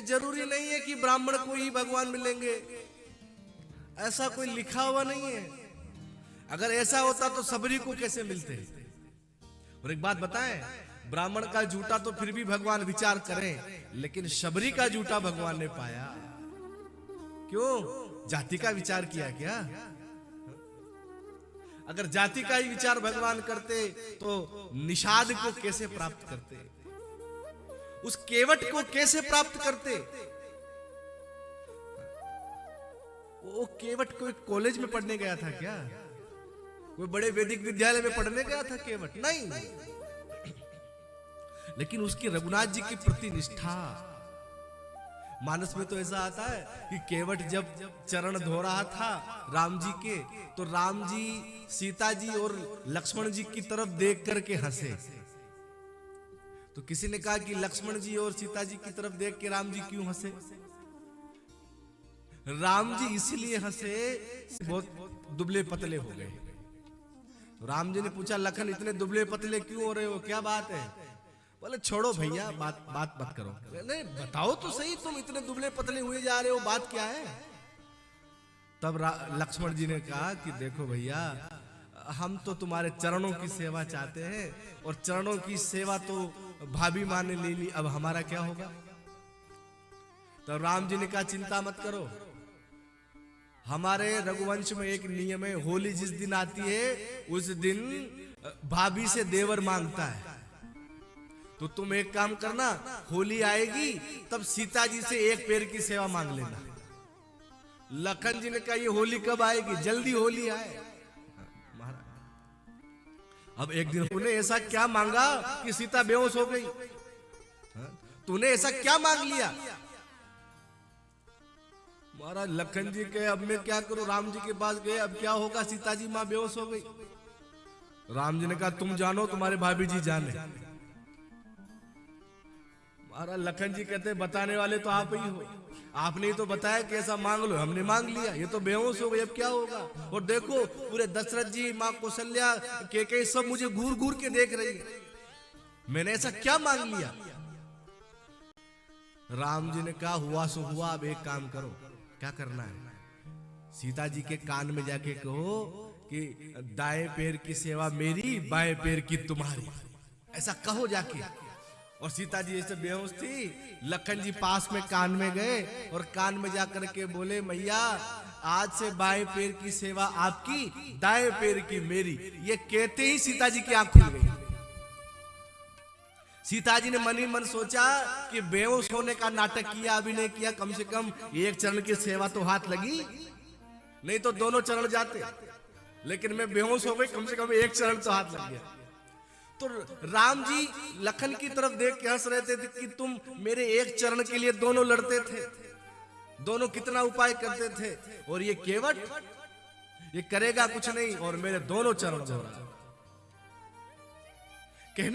जरूरी नहीं है कि ब्राह्मण को ही भगवान मिलेंगे, ऐसा कोई लिखा हुआ नहीं है। अगर ऐसा होता तो सबरी को कैसे मिलते। और एक बात बताएं, ब्राह्मण का झूठा तो फिर भी भगवान विचार करें, लेकिन शबरी का झूठा भगवान ने पाया। क्यों? जाति का विचार किया क्या? अगर जाति का ही विचार भगवान करते तो निषाद को कैसे प्राप्त करते, उस केवट को कैसे प्राप्त करते? वो केवट कोई कॉलेज में पढ़ने गया था क्या? कोई बड़े वैदिक विद्यालय में पढ़ने गया था केवट? नहीं। लेकिन उसकी रघुनाथ जी की प्रति निष्ठा। मानस में तो ऐसा आता है कि केवट जब चरण धो रहा था राम जी के, तो राम जी, सीता जी और लक्ष्मण जी की तरफ देख करके हंसे। तो किसी ने कहा कि लक्ष्मण जी और सीता जी की तरफ देख के राम जी क्यों हंसे? राम जी इसलिए हंसे, बहुत दुबले पतले हो गए। राम जी ने पूछा, लखन इतने दुबले पतले क्यों हो रहे हो, क्या बात है? बोले छोड़ो भैया, बात मत करो। नहीं बताओ तो सही, तुम इतने दुबले पतले हुए जा रहे हो, बात क्या है? तब लक्ष्मण जी ने कहा कि देखो भैया, हम तो तुम्हारे चरणों की सेवा चाहते हैं, और चरणों की सेवा तो भाभी माँ ने ले ली, अब हमारा क्या होगा? तो राम जी ने कहा, चिंता मत करो, हमारे रघुवंश में एक नियम है, होली जिस दिन आती है उस दिन भाभी से देवर मांगता है। तो तुम एक काम करना, होली आएगी तब सीता जी से एक पैर की सेवा मांग लेना। लखन जी ने कहा, ये होली कब आएगी? जल्दी होली आए। अब एक दिन तूने ऐसा क्या मांगा कि सीता बेहोश हो गई? तूने ऐसा क्या मांग लिया? महाराज लखन जी के, अब मैं क्या करूं? राम जी के पास गए, अब क्या होगा? सीता जी मां बेहोश हो गई। राम जी ने कहा, तुम जानो, तुम्हारे भाभी जी जाने। महाराज लखन जी कहते, बताने वाले तो आप ही हो, आपने ही तो बताया कि ऐसा मांग लो, हमने मांग लिया, ये तो बेहोश हो गई, अब क्या होगा? और देखो पूरे दशरथ जी, मां कौशल्या, के सब मुझे घूर घूर के देख रही है, मैंने ऐसा क्या मांग लिया? राम जी ने कहा, हुआ सो हुआ, अब एक काम करो। क्या करना है? सीता जी के कान में जाके कहो कि दाएं पैर की सेवा मेरी, बाएं पैर की तुम्हारी, ऐसा कहो जाके। और सीता जी ऐसे बेहोश थी, लखन जी पास में कान में गए और कान में जाकर के बोले, मैया आज से बाएं पैर की सेवा आपकी, दाएं पैर की मेरी। ये कहते ही सीता जी की आंख खुल गई। सीता जी ने मन ही मन सोचा कि बेहोश होने का नाटक किया, अभिनय किया, कम से कम एक चरण की सेवा तो हाथ लगी, नहीं तो दोनों चरण जाते। लेकिन मैं बेहोश हो गई, कम से कम एक चरण तो हाथ लग गया। तो राम जी लखन की तरफ देख के हंस रहे थे कि तुम मेरे एक चरण के लिए दोनों लड़ते थे, दोनों कितना उपाय करते थे, और ये केवट ये करेगा कुछ नहीं, और मेरे दोनों चरण कहने